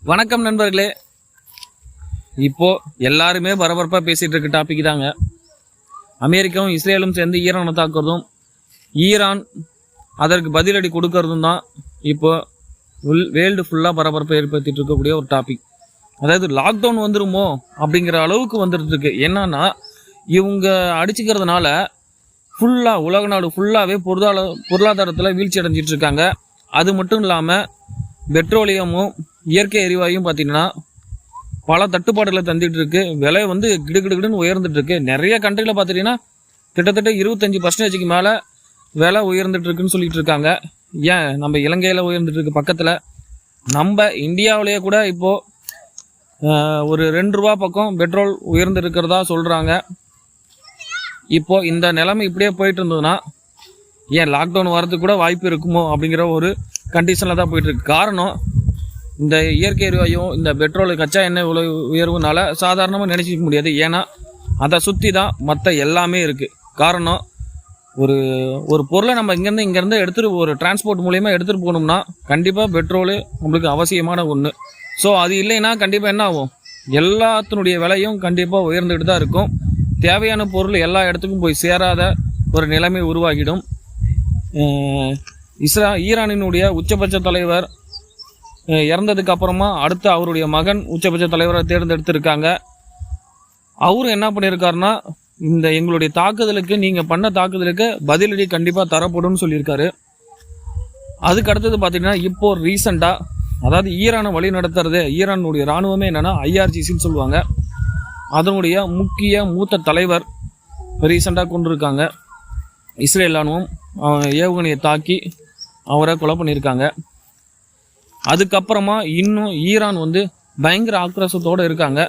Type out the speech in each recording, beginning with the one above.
வணக்கம் நண்பர்களே. இப்போ எல்லாருமே பரபரப்பாக பேசிட்டு இருக்க டாபிக் தாங்க. அமெரிக்காவும் இஸ்ரேலும் சேர்ந்து ஈரானை தாக்குறதும் ஈரான் அதற்கு பதிலடி கொடுக்கறதும் தான் இப்போ வேர்ல்டு ஃபுல்லாக பரபரப்பை ஏற்படுத்திட்டு இருக்கக்கூடிய ஒரு டாபிக். அதாவது லாக்டவுன் வந்துருமோ அப்படிங்கிற அளவுக்கு வந்துட்டு இருக்கு. என்னன்னா இவங்க அடிச்சுக்கிறதுனால ஃபுல்லாக உலக நாடு ஃபுல்லாகவே பொருளாதாரத்தில் வீழ்ச்சி அடைஞ்சிட்டு இருக்காங்க. அது மட்டும் இல்லாமல் பெட்ரோலியமும் இயற்கை எரிவாயும் பார்த்தீங்கன்னா பல தட்டுப்பாடுகளை தந்துட்டு இருக்கு. விலை வந்து கிடுகிடுன்னு உயர்ந்துட்டு இருக்கு. நிறைய கண்ட்ரியில் பார்த்துட்டீங்கன்னா கிட்டத்தட்ட 25% மேலே விலை உயர்ந்துட்டு இருக்குன்னு சொல்லிட்டு இருக்காங்க. ஏன் நம்ம இலங்கையில் உயர்ந்துட்டு இருக்கு, பக்கத்தில் நம்ம இந்தியாவிலேயே கூட இப்போது ஒரு 2 ரூபா பக்கம் பெட்ரோல் உயர்ந்து இருக்கிறதா சொல்கிறாங்க. இப்போது இந்த நிலைமை இப்படியே போயிட்டு இருந்ததுன்னா ஏன் லாக்டவுன் வரதுக்கு கூட வாய்ப்பு இருக்குமோ அப்படிங்கிற ஒரு கண்டிஷனில் தான் போயிட்டுருக்கு. காரணம் இந்த இயற்கை எரிவாயும் இந்த பெட்ரோல் கச்சா எண்ணெய் உயர்வுனால சாதாரணமாக நினச்சிக்க முடியாது. ஏன்னா அதை சுற்றி தான் மற்ற எல்லாமே இருக்குது. காரணம் ஒரு பொருளை நம்ம இங்கேருந்து எடுத்துகிட்டு ஒரு டிரான்ஸ்போர்ட் மூலிமா எடுத்துகிட்டு போகணும்னா கண்டிப்பாக பெட்ரோலு நம்மளுக்கு அவசியமான ஒன்று. ஸோ அது இல்லைன்னா கண்டிப்பாக என்ன ஆகும், எல்லாத்தினுடைய விலையும் கண்டிப்பாக உயர்ந்துகிட்டு தான் இருக்கும். தேவையான பொருள் எல்லா இடத்துக்கும் போய் சேராத ஒரு நிலைமை உருவாகிடும். ஈரானினுடைய உச்சபட்ச தலைவர் இறந்ததுக்கு அப்புறமா அடுத்து அவருடைய மகன் உச்சபட்ச தலைவரை தேர்ந்தெடுத்திருக்காங்க. அவரும் என்ன பண்ணியிருக்காருன்னா இந்த எங்களுடைய தாக்குதலுக்கு நீங்கள் பண்ண தாக்குதலுக்கு பதிலடி கண்டிப்பாக தரப்படும்னு சொல்லியிருக்காரு. அதுக்கு அடுத்தது பார்த்தீங்கன்னா இப்போ ரீசெண்டாக அதாவது ஈரானை வழி நடத்துறது ஈரானுடைய இராணுவமே என்னென்னா IRGCன்னு சொல்லுவாங்க. அதனுடைய மூத்த தலைவர் ரீசெண்டாக கொண்டிருக்காங்க. இஸ்ரேல் இராணுவம் ஏவுகணையை தாக்கி அவரை கொலை பண்ணியிருக்காங்க. அதுக்கப்புறமா இன்னும் ஈரான் வந்து பயங்கர ஆக்ரோஷத்தோடு இருக்காங்க.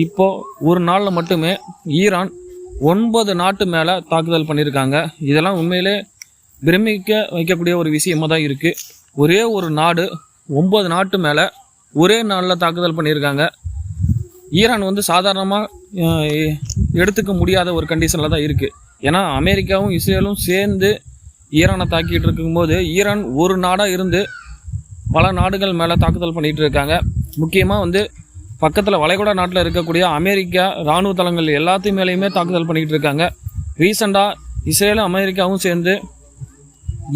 இப்போது ஒரு நாளில் மட்டுமே ஈரான் 9 நாட்டு மேலே தாக்குதல் பண்ணியிருக்காங்க. இதெல்லாம் உண்மையிலே பிரமிக்க வைக்கக்கூடிய ஒரு விஷயமாக தான் இருக்குது. ஒரே ஒரு நாடு 9 நாட்டு மேலே ஒரே நாளில் தாக்குதல் பண்ணியிருக்காங்க. ஈரான் வந்து சாதாரணமாக எடுத்துக்க முடியாத ஒரு கண்டிஷனில் தான் இருக்குது. ஏன்னா அமெரிக்காவும் இஸ்ரேலும் சேர்ந்து ஈரானை தாக்கிட்டு இருக்கும்போது ஈரான் ஒரு நாடாக இருந்து பல நாடுகள் மேலே தாக்குதல் பண்ணிகிட்டு இருக்காங்க. முக்கியமாக வந்து பக்கத்தில் வளைகுடா நாட்டில் இருக்கக்கூடிய அமெரிக்கா இராணுவ தளங்கள் எல்லாத்தையும் மேலேயுமே தாக்குதல் பண்ணிகிட்டு இருக்காங்க. ரீசெண்டாக இஸ்ரேலும் அமெரிக்காவும் சேர்ந்து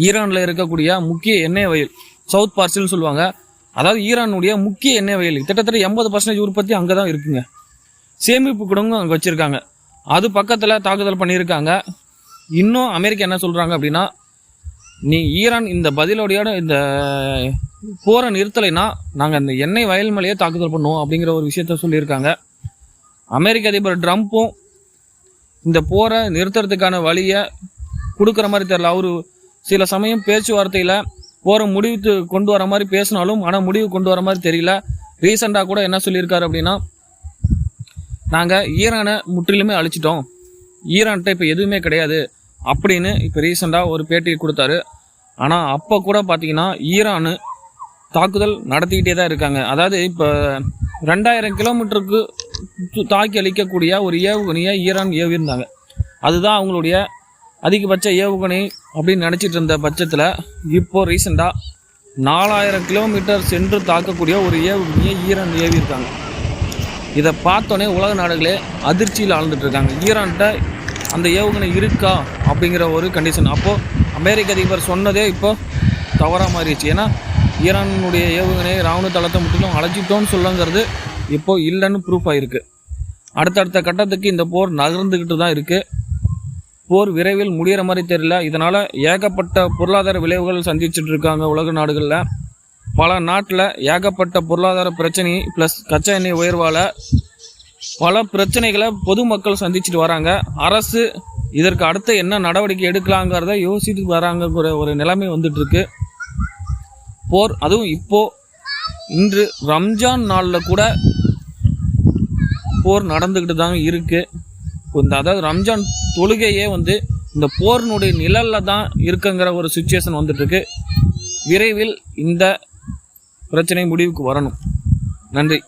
ஈரானில் இருக்கக்கூடிய முக்கிய எண்ணெய் வயல் சவுத் பார்சில்னு சொல்லுவாங்க, அதாவது ஈரானுடைய முக்கிய எண்ணெய் வயல் கிட்டத்தட்ட 80% உற்பத்தி அங்கே தான் இருக்குங்க. சேமிப்பு கூடவும் அங்கே வச்சுருக்காங்க. அது பக்கத்தில் தாக்குதல் பண்ணியிருக்காங்க. இன்னும் அமெரிக்கா என்ன சொல்கிறாங்க அப்படின்னா, நீ ஈரான் இந்த பதிலோடையோட இந்த போரை நிறுத்தலைன்னா நாங்கள் இந்த எண்ணெய் வயல் மேலேயே தாக்குதல் பண்ணுவோம் அப்படிங்கிற ஒரு விஷயத்த சொல்லியிருக்காங்க. அமெரிக்க அதிபர் ட்ரம்ப்பும் இந்த போரை நிறுத்துறதுக்கான வழியை கொடுக்குற மாதிரி தெரியல. அவர் சில சமயம் பேச்சுவார்த்தையில் போரை முடிவுக்கு கொண்டு வர மாதிரி பேசினாலும் ஆனால் முடிவு கொண்டு வர மாதிரி தெரியல. ரீசெண்டாக கூட என்ன சொல்லியிருக்காரு அப்படின்னா, நாங்கள் ஈரானை முற்றிலுமே அழிச்சிட்டோம், ஈரான்கிட்ட இப்போ எதுவுமே கிடையாது அப்படின்னு இப்போ ரீசெண்டாக ஒரு பேட்டி கொடுத்தாரு. ஆனால் அப்போ கூட பார்த்தீங்கன்னா ஈரானு தாக்குதல் நடத்திக்கிட்டே தான் இருக்காங்க. அதாவது இப்போ 2000 கிலோமீட்டருக்கு தாக்கி அளிக்கக்கூடிய ஒரு ஏவுகணையை ஈரான் ஏவிருந்தாங்க. அதுதான் அவங்களுடைய அதிகபட்ச ஏவுகணை அப்படின்னு நினச்சிட்டு இருந்த பட்சத்தில் இப்போது ரீசெண்டாக 4000 கிலோமீட்டர் சென்று தாக்கக்கூடிய ஒரு ஏவுகணையை ஈரான் ஏவியிருக்காங்க. இதை பார்த்தோன்னே உலக நாடுகளே அதிர்ச்சியில் ஆழ்ந்துட்டு இருக்காங்க. ஈரான்கிட்ட அந்த ஏவுகணை இருக்கா அப்படிங்கிற ஒரு கண்டிஷன். அப்போது அமெரிக்க அதிபர் சொன்னதே இப்போ தவறாக மாறிடுச்சு. ஏன்னா ஈரானுடைய ஏவுகணை இராணுவ தளத்தை முற்றிலும் அழைச்சிட்டோன்னு சொல்லுங்கிறது இப்போ இல்லைன்னு ப்ரூஃப் ஆகிருக்கு. அடுத்தடுத்த கட்டத்துக்கு இந்த போர் நகர்ந்துக்கிட்டு தான் இருக்குது. போர் விரைவில் முடிகிற மாதிரி தெரியல. இதனால் ஏகப்பட்ட பொருளாதார விளைவுகள் சந்திச்சுட்டு இருக்காங்க உலக நாடுகளில். பல நாட்டில் ஏகப்பட்ட பொருளாதார பிரச்சனை ப்ளஸ் கச்சா எண்ணெய் உயர்வால் பல பிரச்சனைகளை பொதுமக்கள் சந்திச்சுட்டு வராங்க. அரசு இதற்கு அடுத்து என்ன நடவடிக்கை எடுக்கலாங்கிறத யோசிச்சுட்டு வராங்கிற ஒரு நிலைமை வந்துட்டுருக்கு. போர் அதுவும் இப்போது இன்று ரம்ஜான் நாளில் கூட போர் நடந்துக்கிட்டு தாங்க இருக்குது. அதாவது ரம்ஜான் தொழுகையே வந்து இந்த போரினுடைய நிழலில் தான் இருக்குங்கிற ஒரு சுச்சுவேஷன் வந்துட்டுருக்கு. விரைவில் இந்த பிரச்சனை முடிவுக்கு வரணும். நன்றி.